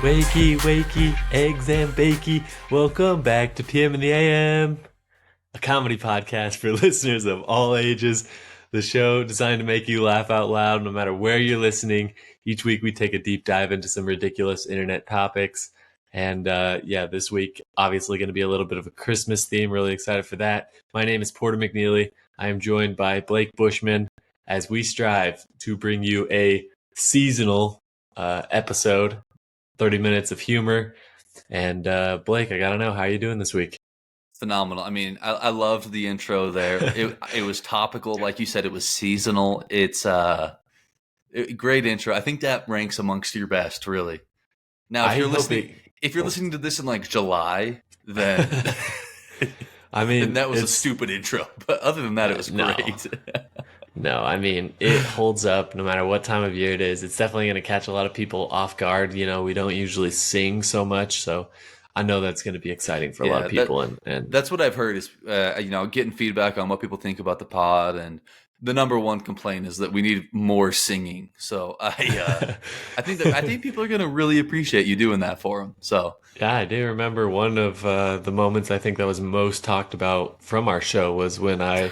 Wakey, wakey, eggs and bakey. Welcome back to PM in the AM, a comedy podcast for listeners of all ages. The show designed to make you laugh out loud no matter where you're listening. Each week we take a deep dive into some ridiculous internet topics. And this week, obviously going to be a little bit of a Christmas theme. Really excited for that. My name is Porter McNeely. I am joined by Blake Bushman as we strive to bring you a seasonal episode, 30 minutes of humor. And Blake, I got to know, how are you doing this week? Phenomenal. I mean, I loved the intro there. It was topical. Like you said, it was seasonal. It's great intro. I think that ranks amongst your best, really. Now, if you're listening to this in like July, then I mean, then that was a stupid intro. But other than that, it was great. No, I mean, it holds up no matter what time of year it is. It's definitely going to catch a lot of people off guard. You know, we don't usually sing so much, so I know that's going to be exciting for a lot of people. And that's what I've heard is, getting feedback on what people think about the pod. And the number one complaint is that we need more singing. So I think people are going to really appreciate you doing that for them. So yeah, I do remember one of the moments I think that was most talked about from our show was when I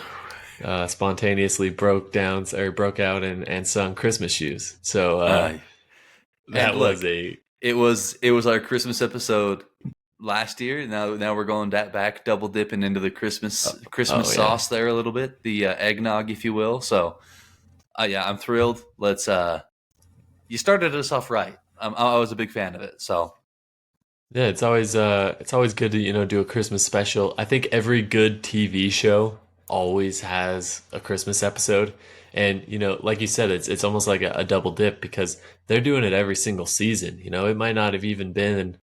spontaneously broke out and sung Christmas Shoes. So it was our Christmas episode last year. Now we're going back, double dipping into the Christmas sauce there a little bit, the eggnog, if you will. So I'm thrilled. You started us off right. I was a big fan of it. So yeah, it's always good to do a Christmas special. I think every good TV show always has a Christmas episode, and like you said, it's almost like a double dip because they're doing it every single season. It might not have even been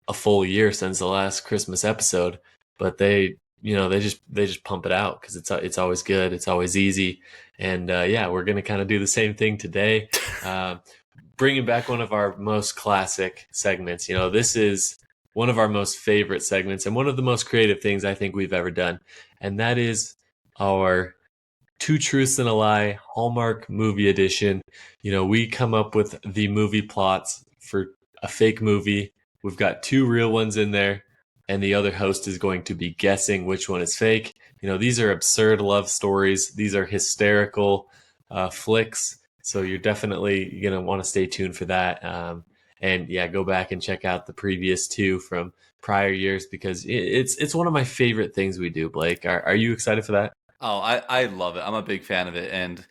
a full year since the last Christmas episode, but they just pump it out because it's always good, it's always easy. And we're gonna kind of do the same thing today, bringing back one of our most classic segments. This is one of our most favorite segments and one of the most creative things I think we've ever done. And that is our Two Truths and a Lie Hallmark movie edition. We come up with the movie plots for a fake movie. We've got two real ones in there, and the other host is going to be guessing which one is fake. These are absurd love stories. These are hysterical flicks. So you're definitely going to want to stay tuned for that. Go back and check out the previous two from prior years because it's one of my favorite things we do. Blake, are you excited for that? Oh, I love it. I'm a big fan of it, and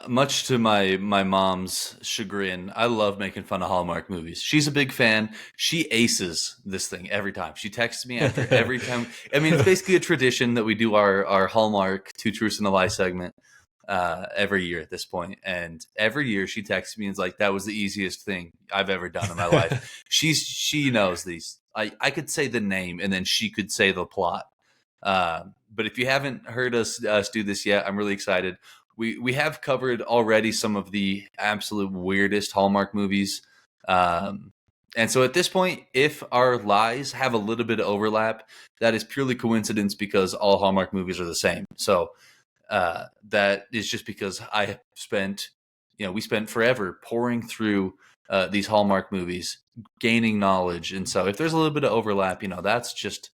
much to my mom's chagrin, I love making fun of Hallmark movies. She's a big fan. She aces this thing every time. She texts me after every time. I mean, it's basically a tradition that we do our Hallmark Two Truths and a Lie segment every year at this point. And every year she texts me and is like, that was the easiest thing I've ever done in my life. She knows these. I could say the name and then she could say the plot. But if you haven't heard us do this yet, I'm really excited. We have covered already some of the absolute weirdest Hallmark movies. And so at this point, if our lies have a little bit of overlap, that is purely coincidence because all Hallmark movies are the same. So that is just because we spent forever pouring through these Hallmark movies, gaining knowledge. And so if there's a little bit of overlap, that's just,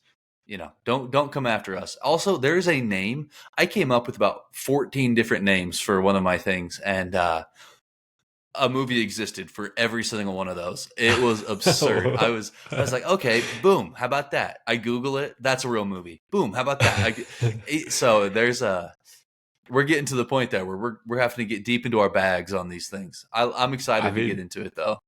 don't come after us. Also, there's a name. I came up with about 14 different names for one of my things, and a movie existed for every single one of those. It was absurd. I was like, okay, boom, how about that? I Google it. That's a real movie. Boom, how about that? So we're getting to the point there where we're having to get deep into our bags on these things. I'm excited to get into it though.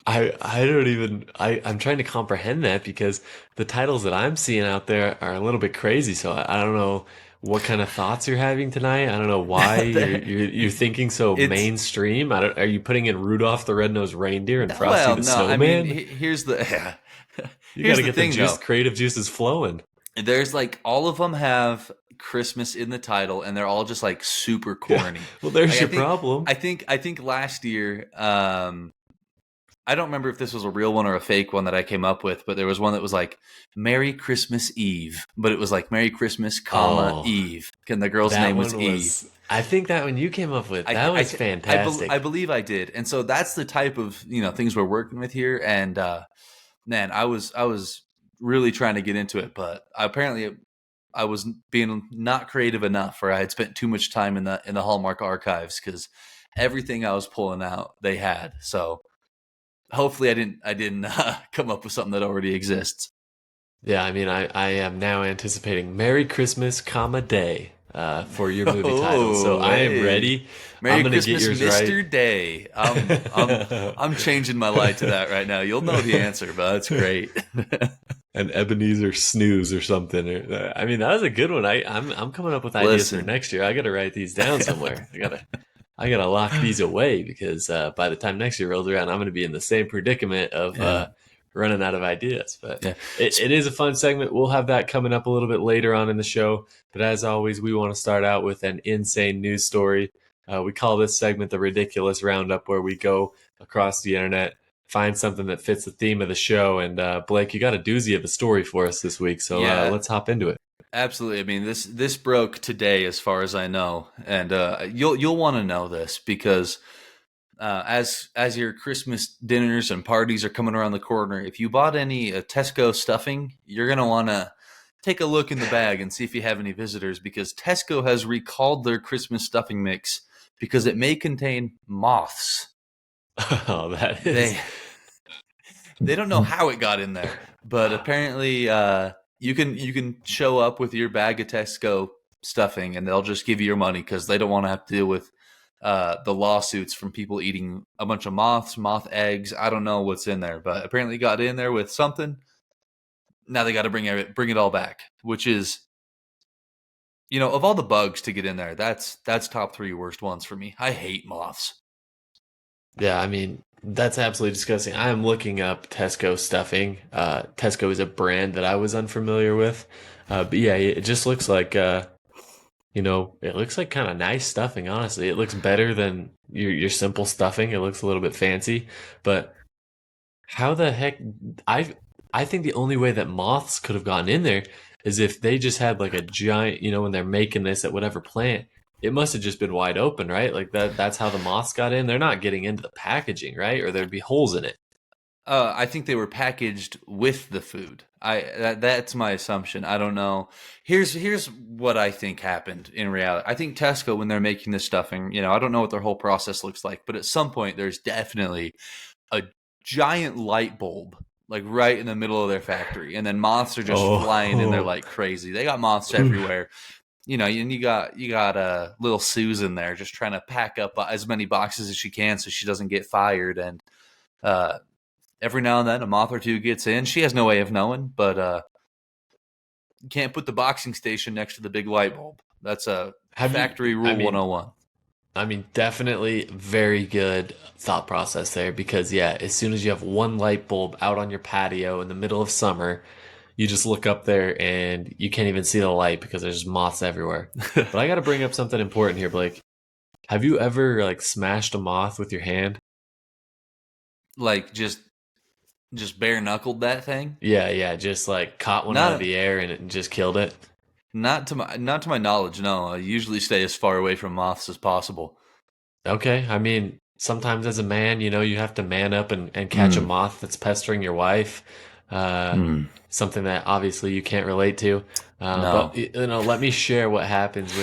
I'm trying to comprehend that because the titles that I'm seeing out there are a little bit crazy. So I don't know what kind of thoughts you're having tonight. I don't know why you're thinking so mainstream. Are you putting in Rudolph the Red-Nosed Reindeer and Frosty the Snowman? I mean, here's the you got to get the creative juices flowing. There's like all of them have Christmas in the title, and they're all just like super corny. Yeah. Well, there's your problem. I think last year, I don't remember if this was a real one or a fake one that I came up with, but there was one that was like Merry Christmas Eve, but it was like Merry Christmas, Eve, and the girl's name was Eve. I think that one you came up with, that was I fantastic. believe I did, and so that's the type of things we're working with here. And man, I was really trying to get into it, but apparently I was being not creative enough, or I had spent too much time in the Hallmark archives because everything I was pulling out they had. So hopefully I didn't come up with something that already exists. Yeah, I mean, I am now anticipating Merry Christmas, comma day, for your movie title. So Oh, I am hey. ready. I'm Merry gonna get Christmas, yours right. Mr. Day. I'm changing my light to that right now. You'll know the answer, but that's great. An Ebenezer snooze or something. I mean, that was a good one. I'm coming up with ideas for Listen. next year. I got to write these down somewhere. I gotta lock these away because by the time next year rolls around, I'm gonna be in the same predicament of Yeah. running out of ideas. But Yeah. it is a fun segment. We'll have that coming up a little bit later on in the show. But as always, we want to start out with an insane news story. We call this segment the Ridiculous Roundup, where we go across the internet, find something that fits the theme of the show. And Blake, you got a doozy of a story for us this week, so Yeah, let's hop into it. absolutely. I mean, this broke today, as far as I know, and you'll want to know this because as your Christmas dinners and parties are coming around the corner, if you bought any Tesco stuffing, you're gonna want to take a look in the bag and see if you have any visitors because Tesco has recalled their Christmas stuffing mix because it may contain moths. Oh, that is. They they don't know how it got in there, but apparently you can show up with your bag of Tesco stuffing, and they'll just give you your money because they don't want to have to deal with the lawsuits from people eating a bunch of moths, moth eggs. I don't know what's in there, but apparently got in there with something. Now they got to bring it all back, which is of all the bugs to get in there, that's top three worst ones for me. I hate moths. Yeah, I mean, that's absolutely disgusting. I am looking up Tesco stuffing. Tesco is a brand that I was unfamiliar with. But yeah, it just looks like, it looks like kind of nice stuffing, honestly. It looks better than your simple stuffing. It looks a little bit fancy. But how the heck I I think the only way that moths could have gotten in there is if they just had like a giant, when they're making this at whatever plant, it must have just been wide open, right? Like that's how the moths got in. They're not getting into the packaging, right? Or there'd be holes in it. I think they were packaged with the food. That's my assumption. I don't know. Here's what I think happened in reality. I think Tesco, when they're making this stuffing, I don't know what their whole process looks like, but at some point there's definitely a giant light bulb like right in the middle of their factory, and then moths are just flying in there Oh. like crazy. They got moths everywhere. And you got little Susan there just trying to pack up as many boxes as she can so she doesn't get fired. And uh, every now and then a moth or two gets in. She has no way of knowing, but you can't put the boxing station next to the big light bulb. That's a Have you factory I rule mean 101. I mean definitely very good thought process there because yeah, as soon as you have one light bulb out on your patio in the middle of summer, you just look up there and you can't even see the light because there's moths everywhere. But I got to bring up something important here, Blake. Have you ever like smashed a moth with your hand? Like just bare knuckled that thing. Yeah, yeah, just like caught one out of Not the air and it just killed it. not to my knowledge. No, I usually stay as far away from moths as possible. Okay, I mean, sometimes as a man, you have to man up and catch a Mm, moth that's pestering your wife. Uh, mm, Something that obviously you can't relate to. But no. let me share what happens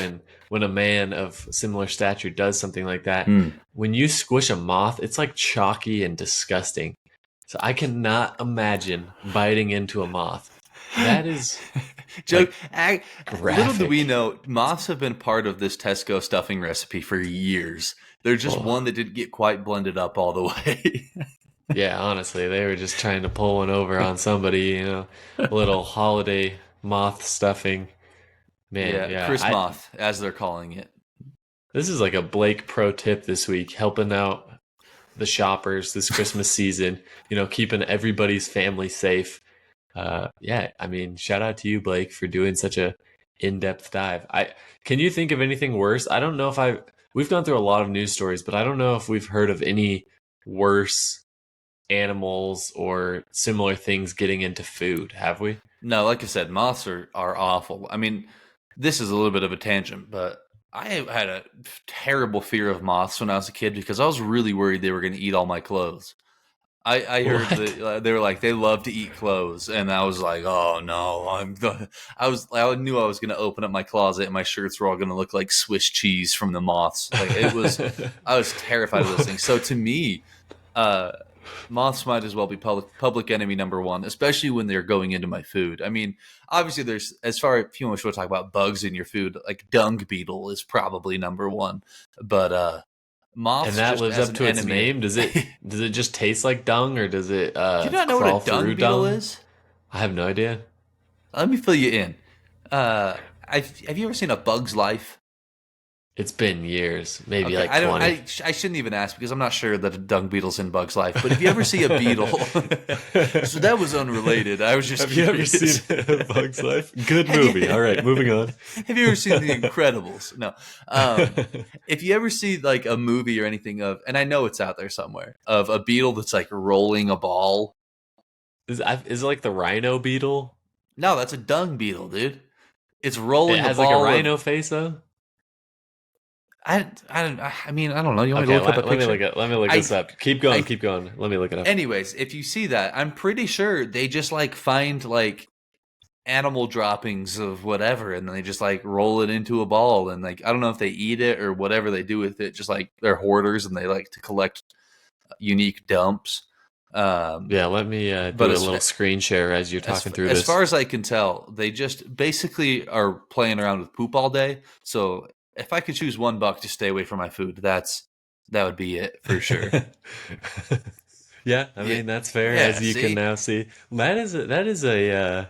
when a man of similar stature does something like that. Mm. When you squish a moth, it's like chalky and disgusting. So I cannot imagine biting into a moth. That is Joke. like Little do we graphic. know, moths have been part of this Tesco stuffing recipe for years. They're just Oh, one that didn't get quite blended up all the way. yeah, honestly, they were just trying to pull one over on somebody, a little holiday moth stuffing. Man, Yeah, yeah, Chris Moth, as they're calling it. this is like a Blake pro tip this week, helping out the shoppers this Christmas season, keeping everybody's family safe. Yeah, I mean, shout out to you, Blake, for doing such a in-depth dive. Can you think of anything worse? I don't know if we've gone through a lot of news stories, but I don't know if we've heard of any worse animals or similar things getting into food, have we? No, like I said, moths are awful. I mean, this is a little bit of a tangent, but I had a terrible fear of moths when I was a kid because I was really worried they were going to eat all my clothes. I heard What? that they were like they love to eat clothes, and I was like, oh no, I knew I was going to open up my closet and my shirts were all going to look like Swiss cheese from the moths. Like it was, I was terrified of those things. So to me, uh, moths might as well be public enemy number one, especially when they're going into my food. I mean, obviously, there's as far if you want to talk about bugs in your food, like dung beetle is probably number one, but And moths that just lives as up an to its enemy. name? Does it just taste like dung, or does it Do you not know what a crawl dung through beetle dung? is? I have no idea. Let me fill you in. Have you ever seen A Bug's Life? It's been years, maybe Okay, like 20. I shouldn't even ask because I'm not sure that a dung beetle's in Bug's Life. But if you ever see a beetle, so that was unrelated. I was just Have you ever curious. seen A Bug's Life? Good have you movie. All right, moving on. have you ever seen The Incredibles? No. If you ever see like a movie or anything of, and I know it's out there somewhere, of a beetle that's like rolling a ball. Is it like the rhino beetle? No, that's a dung beetle, dude. It's It rolling a has like a ball of rhino face though. I mean, I don't know. You want me to Okay, look up a picture? let me look I, this up. Keep going, I, keep going. Let me look it up. anyways, if you see that, I'm pretty sure they just like find like animal droppings of whatever, and then they just like roll it into a ball, and like I don't know if they eat it or whatever they do with it. Just like they're hoarders, and they like to collect unique dumps. Um, Yeah, let me but do a little screen share as you're talking through as this. far as I can tell, they just basically are playing around with poop all day. So if I could choose $1 to stay away from my food, that would be it for sure. Yeah, I Yeah, mean that's fair, yeah. as you can See, now see. That is a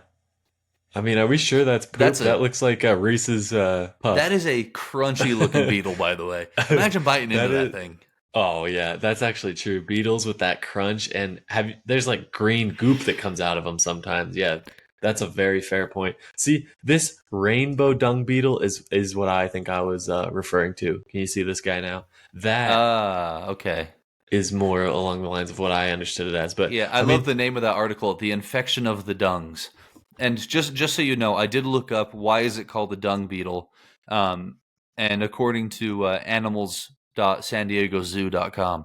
I mean, are we sure that's that's poop? a That looks like a Reese's that puff. is a crunchy looking beetle, by the way. Imagine biting into That that is, thing. oh yeah, that's actually true. Beetles with that crunch, and there's like green goop that comes out of them sometimes. Yeah, that's a very fair point. See, this rainbow dung beetle is what I think I was referring to. Can you see this guy now? That Ah, okay. is more along the lines of what I understood it as. But Yeah, I I love mean, the name of that article, "The Infection of the Dungs." And just so you know, I did look up why is it called the dung beetle. Um, and according to animals.sandiegozoo.com,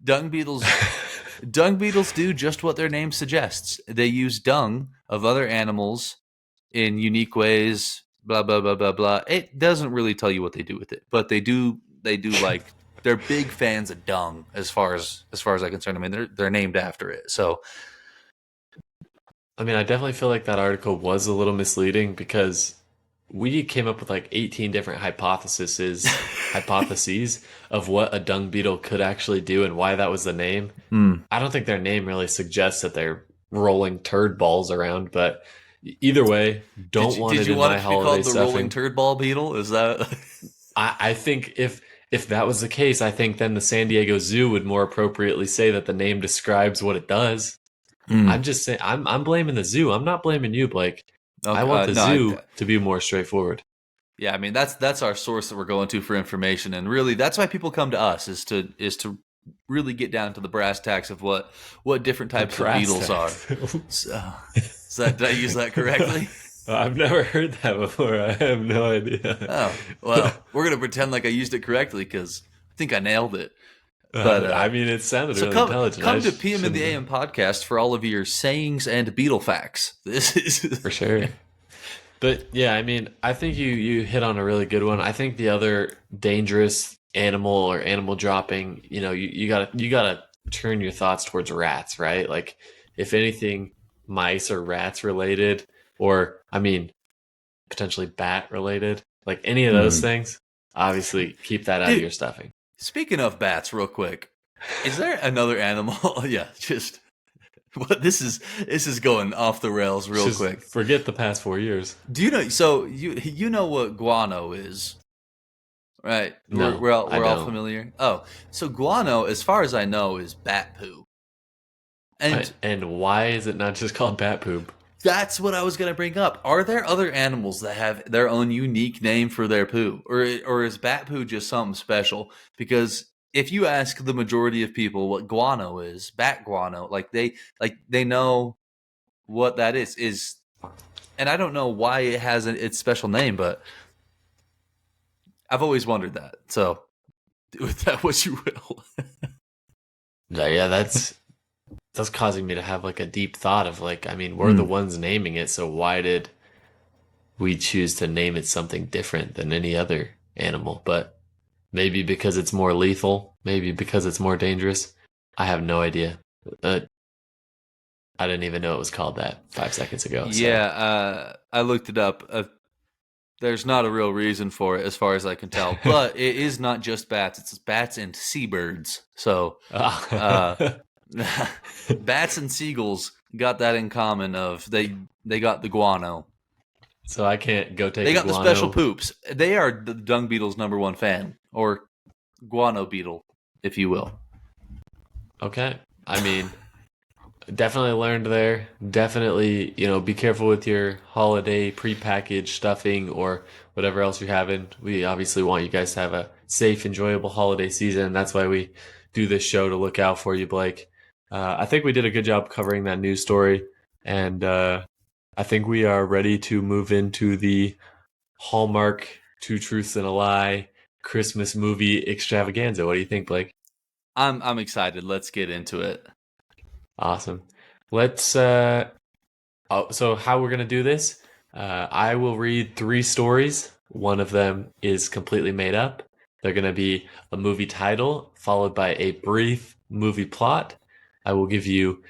dung beetles dung beetles do just what their name suggests. They use dung of other animals in unique ways, blah blah blah blah blah. It doesn't really tell you what they do with it, but they do like they're big fans of dung as far as I'm concerned. I mean, they're named after it. So I mean, I definitely feel like that article was a little misleading because we came up with like 18 different hypotheses of what a dung beetle could actually do and why that was the name. mm. I don't think their name really suggests that they're rolling turd balls around, but either way, don't want Did it you in want my it to be holiday called the rolling stuffing. turd ball beetle? Is that I think if that was the case, I think then the San Diego Zoo would more appropriately say that the name describes what it does. I'm mm. just saying I'm blaming the zoo. I'm not blaming you, Blake. I Okay, want the no? zoo to be more straightforward. Yeah, I mean that's our source that we're going to for information, and really that's why people come to us is to really get down to the brass tacks of what different The types of brass beetles are. tacks. So, did I use that correctly? I've never heard that before. I have no idea. Oh, well, we're going to pretend like I used it correctly because I think I nailed it. But I mean, it sounded so really come intelligent. come to PM in the Shouldn't have, AM podcast for all of your sayings and beetle facts. This is for sure. But yeah, I mean, I think you hit on a really good one. I think the other dangerous animal or animal dropping, you gotta turn your thoughts towards rats, right? Like, if anything, mice or rats related, or I mean, potentially bat related, like any of those Hmm. things. Obviously, keep that out of Dude, your stuffing. speaking of bats, real quick, is there another animal? Yeah, just what this is going off the rails real Just quick. forget the past 4 years. Do you know? So you know what guano is, right? We're No, we're all, I we're all don't. familiar. Oh, so guano, as far as I know, is bat poo, and And why is it not just called bat poop? that's what I was going to bring up. Are there other animals that have their own unique name for their poo, or is bat poo just something special? Because if you ask the majority of people what guano is, bat guano, like they know what that is, and I don't know why it has its special name, but I've always wondered that. So do with that what you will. Yeah, that's causing me to have like a deep thought of like, I mean, we're the Mm. ones naming it, so why did we choose to name it something different than any other animal? But maybe because it's more lethal, maybe because it's more dangerous. I have no idea. Uh, I didn't even know it was called that 5 seconds ago. So, Yeah, I looked it up. There's not a real reason for it, as far as I can tell. But it is not just bats; it's bats and seabirds. So, uh, bats and seagulls got that in common. Of they got the guano. so I can't go take They a got the special guano. poops. They are the dung beetle's number one fan, or guano beetle, if you will. Okay. I mean, definitely learned there. Definitely, be careful with your holiday prepackaged stuffing or whatever else you're having. We obviously want you guys to have a safe, enjoyable holiday season. That's why we do this show to look out for you, Blake. I think we did a good job covering that news story, and I think we are ready to move into the Hallmark Two Truths and a Lie Christmas movie extravaganza. What do you think, Blake? I'm excited. Let's get into it. Awesome. Let's so how we're gonna do this? I will read three stories. One of them is completely made up. They're gonna be a movie title followed by a brief movie plot. I will give you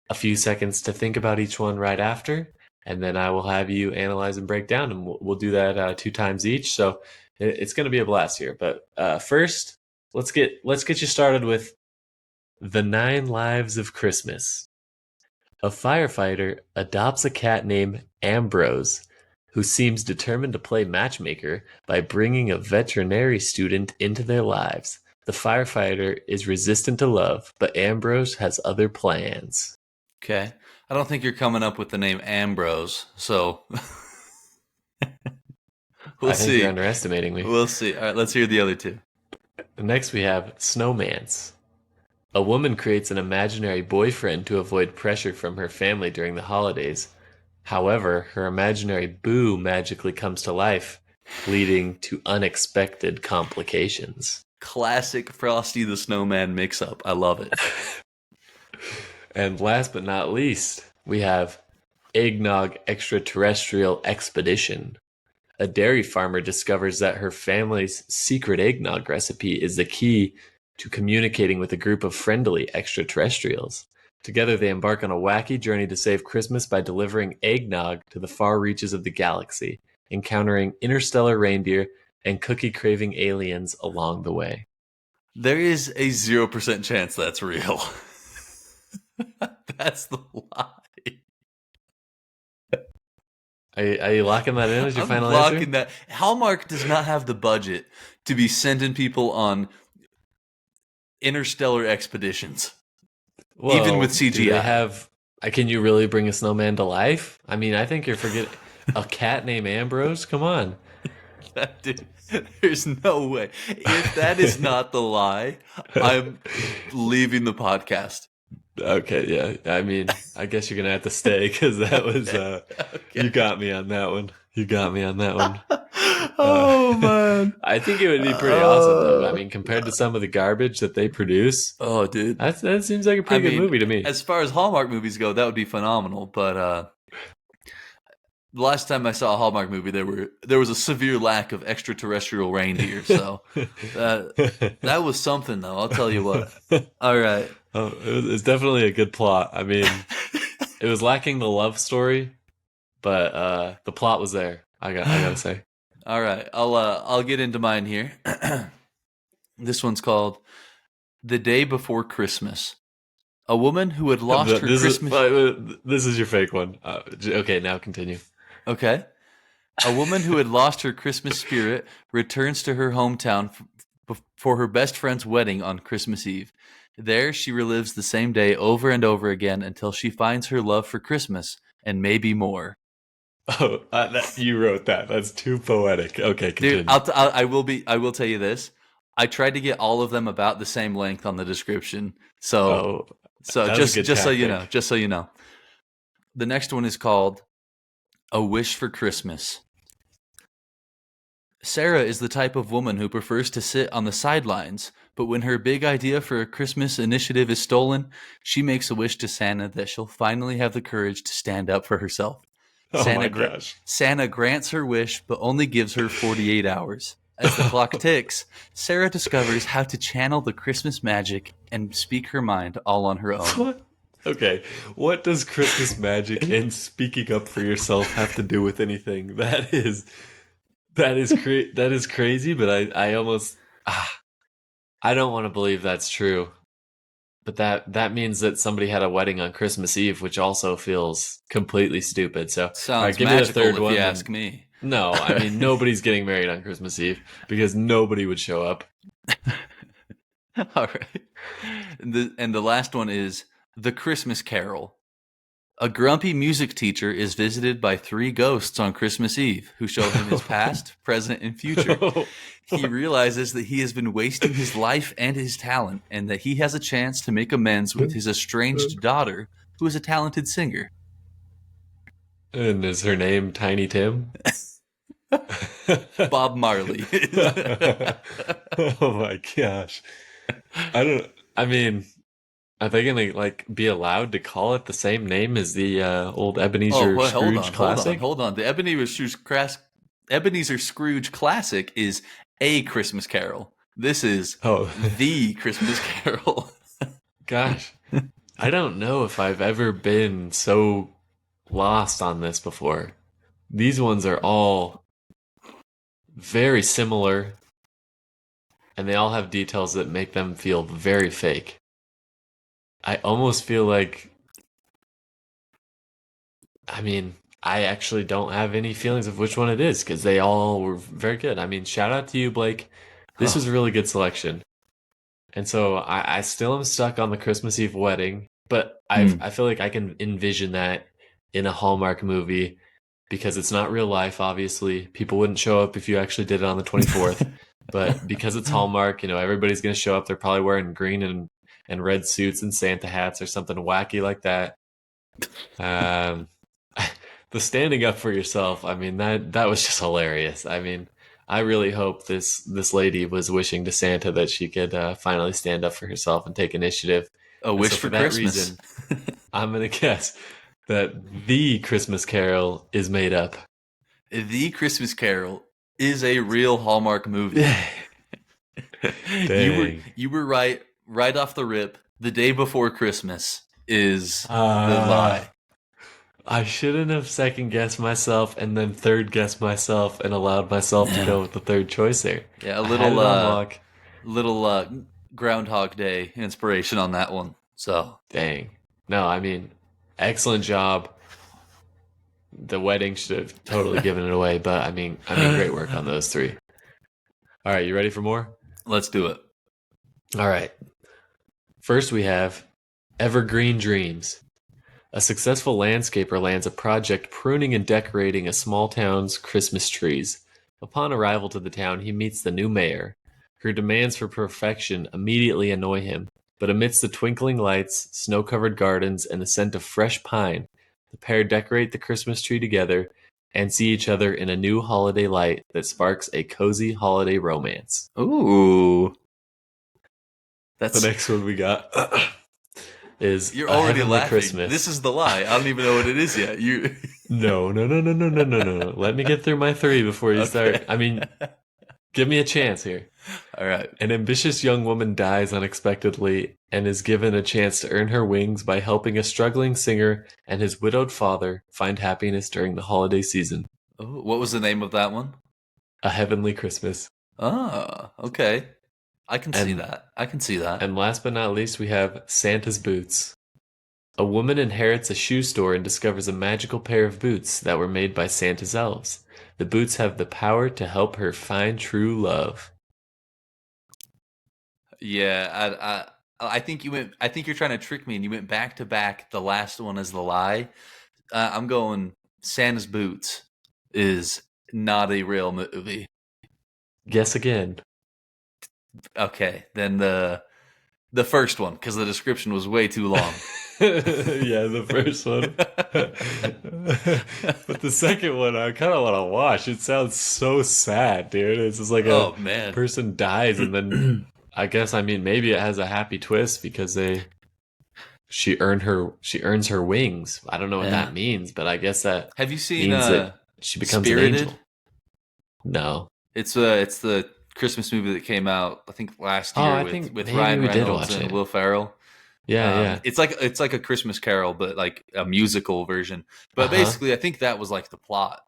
a few seconds to think about each one right after, and then I will have you analyze and break down, and we'll do that 2 times each. So it's gonna be a blast here. But first, let's get you started with the 9 Lives of Christmas. A firefighter adopts a cat named Ambrose, who seems determined to play matchmaker by bringing a veterinary student into their lives. The firefighter is resistant to love, but Ambrose has other plans. Okay. I don't think you're coming up with the name Ambrose, so we'll I think you're see. underestimating me. We'll see. All right, let's hear the other two. Next, we have Snowmance. A woman creates an imaginary boyfriend to avoid pressure from her family during the holidays. However, her imaginary boo magically comes to life, leading to unexpected complications. Classic Frosty the Snowman mix up. I love it. And last but not least, we have Eggnog Extraterrestrial Expedition. A dairy farmer discovers that her family's secret eggnog recipe is the key to communicating with a group of friendly extraterrestrials. Together, they embark on a wacky journey to save Christmas by delivering eggnog to the far reaches of the galaxy, encountering interstellar reindeer and cookie craving aliens along the way. There is a 0% chance that's real. That's the lie. Are you locking that in as your I'm final answer? blocking that. Hallmark does not have the budget to be sending people on interstellar expeditions, even with Well, do they CGI. have? Can you really bring a snowman to life? I mean, I think you're forgetting a cat named Ambrose. Come on. Dude, there's no way. If that is not the lie, I'm leaving the podcast. Okay, yeah. I mean, I guess you're gonna have to stay because that was Okay. you Okay. got me on that one. You got me on that one. Uh, Oh man. I think it would be pretty awesome though. I Uh, mean, compared to some of the garbage that they produce, oh, dude. that seems like a I pretty good mean, movie to me. as far as Hallmark movies go, that would be phenomenal. But the last time I saw a Hallmark movie, there was a severe lack of extraterrestrial reindeer. So that was something, though. I'll tell you what. All right. Oh, it's definitely a good plot. I mean, it was lacking the love story, but the plot was there. I gotta say. All right. I'll get into mine here. This one's called "The Day Before Christmas." A woman who had lost her This is Christmas. this is your fake one. Okay, now continue. Okay. A woman who had lost her Christmas spirit returns to her hometown for her best friend's wedding on Christmas Eve. There, she relives the same day over and over again until she finds her love for Christmas and maybe more. Oh, you wrote that. That's too poetic. Okay, Dude, continue. I will tell you this. I tried to get all of them about the same length on the description. So, Oh, so that was a just good just so you know, tactic. just so you know. The next one is called "A Wish for Christmas." Sarah is the type of woman who prefers to sit on the sidelines, but when her big idea for a Christmas initiative is stolen, she makes a wish to Santa that she'll finally have the courage to stand up for herself. Oh my Santa, gra- gosh. Santa grants her wish, but only gives her 48 hours. As the clock ticks, Sarah discovers how to channel the Christmas magic and speak her mind all on her own. What? Okay, what does Christmas magic and speaking up for yourself have to do with anything? That is crazy, but I almost I don't want to believe that's true. But that means that somebody had a wedding on Christmas Eve, which also feels completely stupid. So, all right, Sounds give me the magical third if you one. ask Then me. no, I mean nobody's getting married on Christmas Eve because nobody would show up. All right. And the last one is The Christmas Carol. A grumpy music teacher is visited by three ghosts on Christmas Eve who show him his past, present, and future. He realizes that he has been wasting his life and his talent, and that he has a chance to make amends with his estranged daughter, who is a talented singer. And is her name Tiny Tim? Bob Marley. Oh my gosh. I don't I mean, are they gonna like be allowed to call it the same name as the old Oh, Ebenezer well, hold Scrooge on, hold on, classic? hold on. The Ebenezer Scrooge classic is a Christmas Carol. This is Oh the Christmas Carol. gosh. I don't know if I've ever been so lost on this before. These ones are all very similar and they all have details that make them feel very fake. I almost feel like I mean, I actually don't have any feelings of which one it is because they all were very good. I mean, shout out to you, Blake. This was Oh. a really good selection. And so I still am stuck on the Christmas Eve wedding, but Hmm. I feel like I can envision that in a Hallmark movie because it's not real life, obviously. People wouldn't show up if you actually did it on the 24th. But because it's Hallmark, everybody's going to show up. They're probably wearing green and red suits and Santa hats or something wacky like that. Um, the standing up for yourself, I mean that was just hilarious. I mean, I really hope this lady was wishing to Santa that she could finally stand up for herself and take initiative. A And Wish so for for that Christmas. reason, I'm gonna guess that the Christmas Carol is made up. The Christmas Carol is a real Hallmark movie. you were Dang. you were right off the rip. The Day Before Christmas is the Uh, lie. I shouldn't have second guessed myself and then third guessed myself and allowed myself to Yeah, go with the third choice there. yeah, a I had little it on lock. Groundhog Day inspiration on that one. So, Dang. No, I mean, excellent job. The wedding should have totally given it away, but I mean, great work on those three. All right, you ready for more? let's do it. All right. First, we have Evergreen Dreams. A successful landscaper lands a project pruning and decorating a small town's Christmas trees. Upon arrival to the town, he meets the new mayor. Her demands for perfection immediately annoy him, but amidst the twinkling lights, snow covered gardens, and the scent of fresh pine, the pair decorate the Christmas tree together and see each other in a new holiday light that sparks a cozy holiday romance. Ooh, The that's next one we got is you're A already Heavenly laughing. This Christmas. is the lie. I don't even know what it is yet. You No, no, no, no, no, no, no, no, no. Let me get through my three before you okay? start. I mean, give me a chance here. All right. An ambitious young woman dies unexpectedly and is given a chance to earn her wings by helping a struggling singer and his widowed father find happiness during the holiday season. Oh, what was the name of that one? A Heavenly Christmas. Ah, okay. I can see And that. I can see that. and last but not least, we have Santa's Boots. A woman inherits a shoe store and discovers a magical pair of boots that were made by Santa's elves. The boots have the power to help her find true love. Yeah, I think you went. I think you're trying to trick me, and you went back to back. The last one is the lie. I'm going. Santa's Boots is not a real movie. Guess again. Okay, then the first one because the description was way too long. Yeah, the first one. But the second one, I kind of want to watch. It sounds so sad, dude. It's just like a Oh man. person dies, and then I guess, I mean, maybe it has a happy twist because she earns her wings. I don't know what Yeah. that means, but I guess that Have you seen means that she becomes an Spirited? angel. No. It's the Christmas movie that came out I think last Oh, year I think with maybe Ryan we did Reynolds watch and it. Will Ferrell. Yeah, yeah. It's like a Christmas Carol, but like a musical version. But Uh-huh. basically, I think that was like the plot.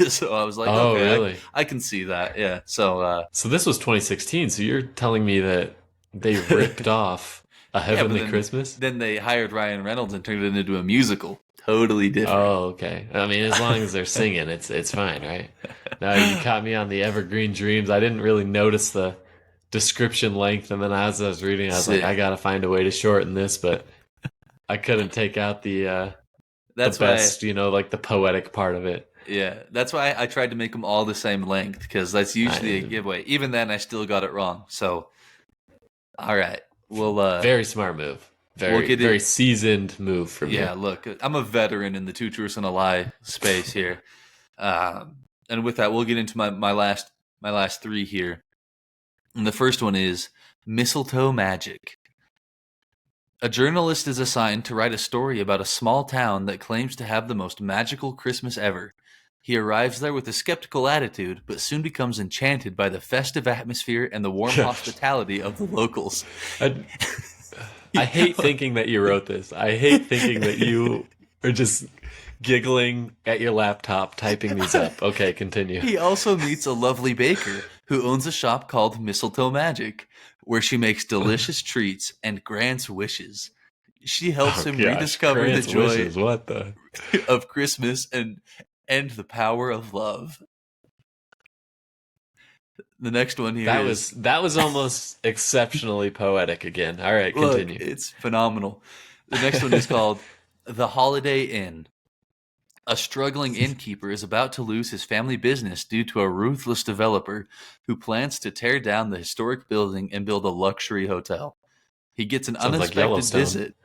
So I was like, Oh, okay, really? I can see that. Yeah. So So this was 2016, so you're telling me that they ripped off A yeah, but Heavenly Christmas? then they hired Ryan Reynolds and turned it into a musical. Totally different. Oh, okay. I mean, as long as they're singing, it's fine, right? Now you caught me on the Evergreen Dreams. I didn't really notice the description length, and then as I was reading, I was like, I Sick. gotta find a way to shorten this, but I couldn't take out the That's why. best, like the poetic part of it. Yeah, that's why I tried to make them all the same length because that's usually a I, giveaway. Even then, I still got it wrong. So, all right, very smart move. we'll Very, get very it. seasoned move from you. Yeah, look, I'm a veteran in the two truths and a lie space here. And with that, we'll get into my last three here. And the first one is mistletoe magic. A journalist is assigned to write a story about a small town that claims to have the most magical Christmas ever. He arrives there with a skeptical attitude, but soon becomes enchanted by the festive atmosphere and the warm Gosh. hospitality of the locals. I, I hate thinking that you wrote this. I hate thinking that you are just giggling at your laptop typing these up. Okay, continue. He also meets a lovely baker who owns a shop called Mistletoe Magic, where she makes delicious treats and grants wishes. She helps Oh him gosh, rediscover the Grant's joy wishes. What the? of Christmas and the power of love. The next one here is That was almost exceptionally poetic again. All right, look, continue. it's phenomenal. The next one is called The Holiday Inn. A struggling innkeeper is about to lose his family business due to a ruthless developer who plans to tear down the historic building and build a luxury hotel. He gets an Sounds like unexpected Yellowstone. visit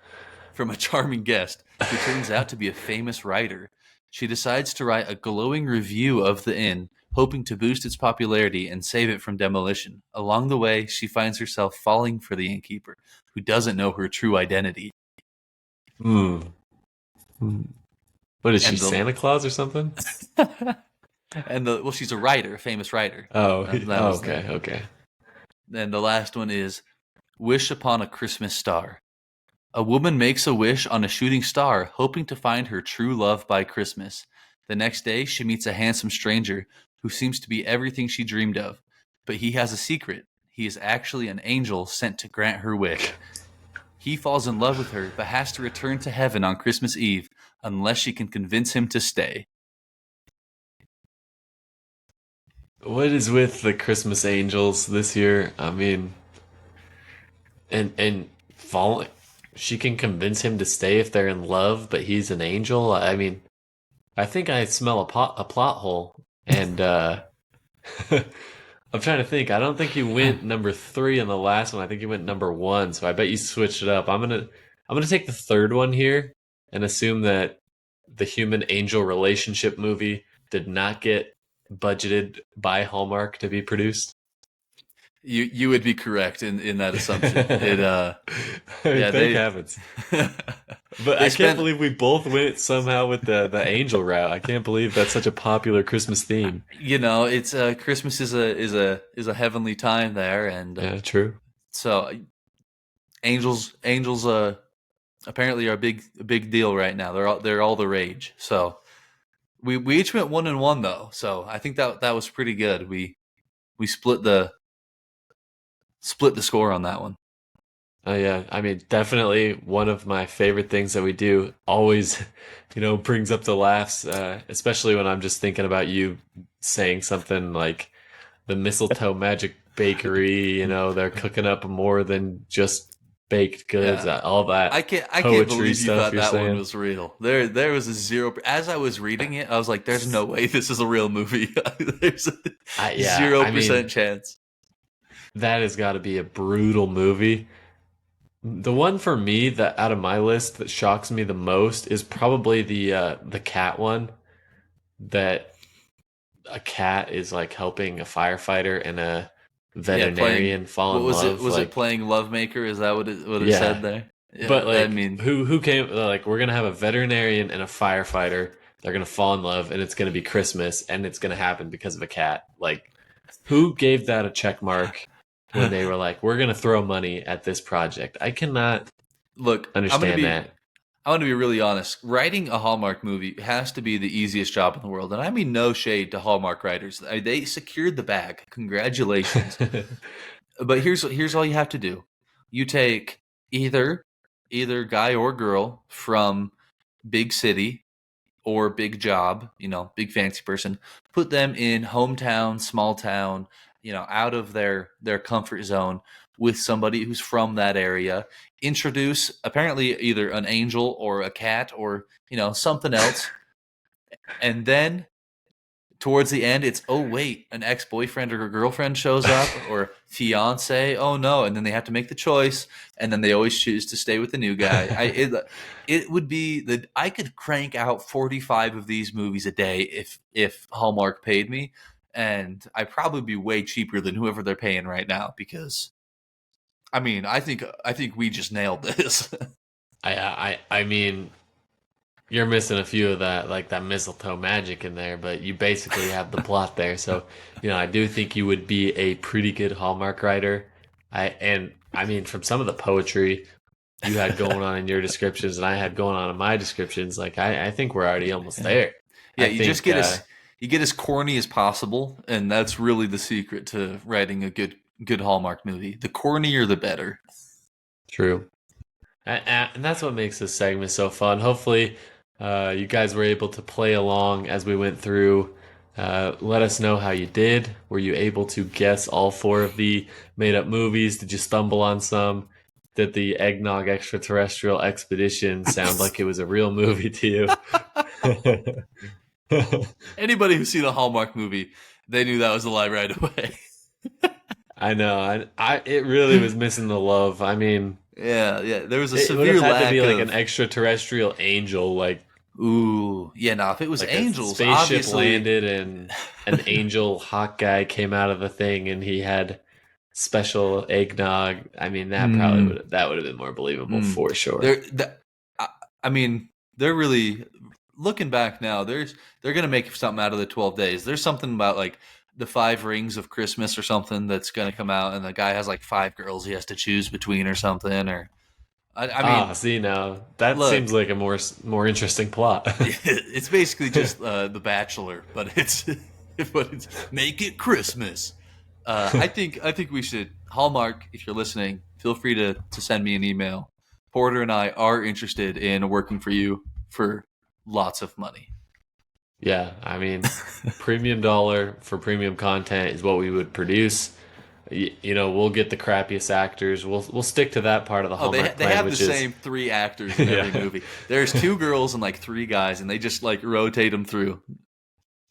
from a charming guest who turns out to be a famous writer. She decides to write a glowing review of the inn, hoping to boost its popularity and save it from demolition. Along the way, she finds herself falling for the innkeeper, who doesn't know her true identity. Hmm. Hmm. What is she, And the Santa Claus or something? well, she's a writer, a famous writer. Oh, That oh, was the okay, okay. And the last one is wish upon a Christmas star. A woman makes a wish on a shooting star, hoping to find her true love by Christmas. The next day, she meets a handsome stranger who seems to be everything she dreamed of. But he has a secret. He is actually an angel sent to grant her wish. He falls in love with her, but has to return to heaven on Christmas Eve unless she can convince him to stay. What is with the Christmas angels this year? I mean, and falling. She can convince him to stay if they're in love, but he's an angel. I mean, I think I smell a plot hole, and I'm trying to think. I don't think you went number three in the last one. I think you went number one. So I bet you switched it up. I'm gonna take the third one here and assume that the human angel relationship movie did not get budgeted by Hallmark to be produced. You would be correct in that assumption. It yeah Thank heavens. But they I can't spent believe we both went somehow with the angel route. I can't believe that's such a popular Christmas theme. it's Christmas is a heavenly time there, and Yeah, true. so angels apparently are a big deal right now. They're all the rage. So we each went 1-1 though. So I think that was pretty good. We split the score on that one. Oh yeah, I mean, definitely one of my favorite things that we do. Always, brings up the laughs, especially when I'm just thinking about you saying something like the mistletoe magic bakery. They're cooking up more than just baked goods. Yeah. All that I can't poetry believe you stuff thought you're that one saying. was real. There was a zero. As I was reading it, I was like, "There's no way this is a real movie. There's a Yeah, zero I mean, percent chance." that has got to be a brutal movie. The one for me that out of my list that shocks me the most is probably the cat one. That a cat is like helping a firefighter and a Yeah, playing. veterinarian fall What in was it? love. Was it Like, playing Lovemaker? Is that what it said yeah, there? but Yeah, I like, mean, who came? Like, we're gonna have a veterinarian and a firefighter. They're gonna fall in love, and it's gonna be Christmas, and it's gonna happen because of a cat. Like, who gave that a check mark when they were like, "We're gonna throw money at this project"? I cannot look, understand that. I'm gonna be really honest. Writing a Hallmark movie has to be the easiest job in the world, and I mean no shade to Hallmark writers. They secured the bag. Congratulations. But here's all you have to do. You take either either guy or girl from big city or big job, big fancy person, put them in hometown, small town, out of their comfort zone with somebody who's from that area. Introduce apparently either an angel or a cat or, something else. And then towards the end it's, oh wait, an ex-boyfriend or a girlfriend shows up, or fiance, oh no, and then they have to make the choice, and then they always choose to stay with the new guy. It would be that I could crank out 45 of these movies a day if Hallmark paid me, and I'd probably be way cheaper than whoever they're paying right now, because I mean, I think we just nailed this. I mean, you're missing a few of that, like that mistletoe magic in there, but you basically have the plot there. So, I do think you would be a pretty good Hallmark writer. I mean, from some of the poetry you had going on in your descriptions and I had going on in my descriptions, like I think we're already almost there. Yeah, I you just think get as corny as possible, and that's really the secret to writing a good Hallmark movie. The cornier, the better. true. And that's what makes this segment so fun. Hopefully, you guys were able to play along as we went through. Let us know how you did. Were you able to guess all four of the made up movies? Did you stumble on some? Did the Eggnog Extraterrestrial Expedition sound like it was a real movie to you? Anybody who's seen a Hallmark movie, they knew that was a lie right away. I know. It really was missing the love. I mean, Yeah, yeah. There was a it would have severe had to lack be like an of. extraterrestrial angel, Ooh, yeah. Now, if it was like a angels, spaceship obviously. landed and an angel hawk guy came out of the thing and he had special eggnog. I mean, Hmm. that would have been more believable Hmm. for sure. They're. I, I mean, they're really looking back now. They're gonna make something out of the 12 days. There's something about like the five rings of Christmas or something that's gonna come out, and the guy has like five girls he has to choose between or something. Or I Ah, mean, see now that seems look, like a more interesting plot. it's basically just The Bachelor, but it's but it's make it Christmas. I think we should, Hallmark. If you're listening, feel free to send me an email. Porter and I are interested in working for you for lots of money. Yeah, I mean, premium dollar for premium content is what we would produce. We'll get the crappiest actors. We'll stick to that part of the Oh, Hallmark they plan, have the which is same three actors in every yeah. movie. There's two girls and like three guys, and they just like rotate them through.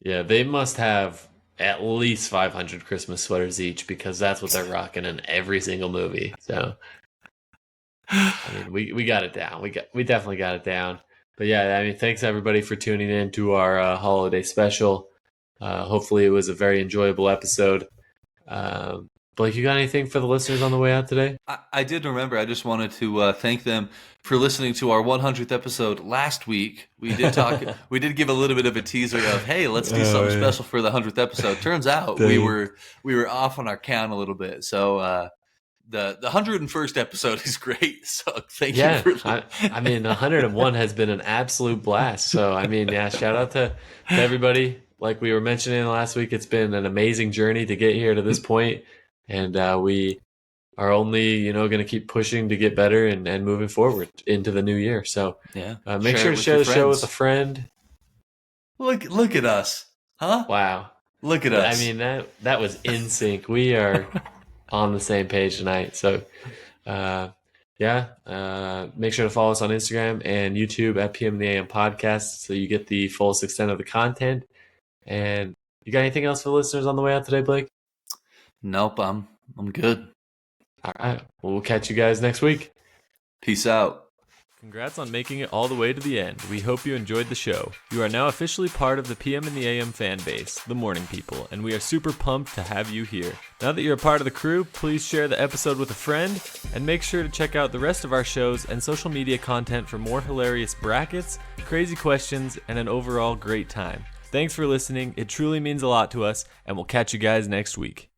Yeah, they must have at least 500 Christmas sweaters each because that's what they're rocking in every single movie. So, I mean, we got it down. We definitely got it down. But yeah, I mean, thanks everybody for tuning in to our holiday special. Hopefully, it was a very enjoyable episode. Blake, you got anything for the listeners on the way out today? I did remember. I just wanted to thank them for listening to our 100th episode last week. We did talk. We did give a little bit of a teaser of, hey, let's do Oh something yeah, special for the 100th episode. Turns out we dang. were we were off on our count a little bit. So the 101st episode is great. So thank you Yeah, for. I mean, 101 has been an absolute blast. So, I mean, yeah, shout out to everybody. Like we were mentioning last week, it's been an amazing journey to get here to this point, and we are only, going to keep pushing to get better and moving forward into the new year. So, Yeah, make share sure it to with your share the show with a friends. friend. Look at us, huh? Wow, Look at I us. mean that was in sync. We are on the same page tonight. So, uh, yeah, make sure to follow us on Instagram and YouTube at PM and the AM Podcast so you get the fullest extent of the content. And you got anything else for the listeners on the way out today, Blake? Nope, I'm good. All right. Well, we'll catch you guys next week. Peace out. Congrats on making it all the way to the end. We hope you enjoyed the show. You are now officially part of the PM and the AM fan base, the morning people, and we are super pumped to have you here. Now that you're a part of the crew, please share the episode with a friend, and make sure to check out the rest of our shows and social media content for more hilarious brackets, crazy questions, and an overall great time. Thanks for listening. It truly means a lot to us, and we'll catch you guys next week.